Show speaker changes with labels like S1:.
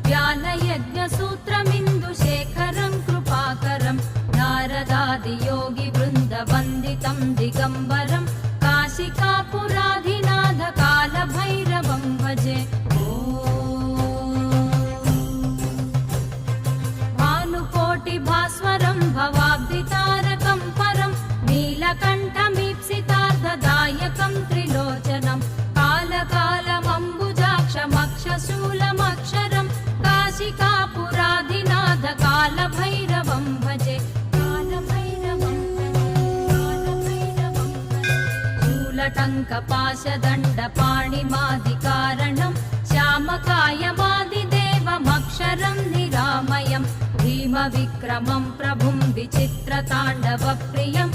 S1: व्यालयज्ञसूत्रमिन्दुशेखरं कृपाकरं नारदादियोगिवृन्दवन्दितं दिगम्बरं काशिकापुराधिनाथ कालभैरवं भजे। भानुकोटिभास्वरं भवाब्धितारकं परं नीलकण्ठमीप्सितार्थदायकं त्रिलोचनं कालकालमम्बुजाक्षमक्षशूलमक्षरं काशिकापुराधिनाथ कालभैरवं भजे। शूलटङ्कपाशदण्डपाणिमादिकारणं श्यामकायमादिदेवमक्षरं निरामयं भीमविक्रमं प्रभुं विचित्रताण्डवप्रियं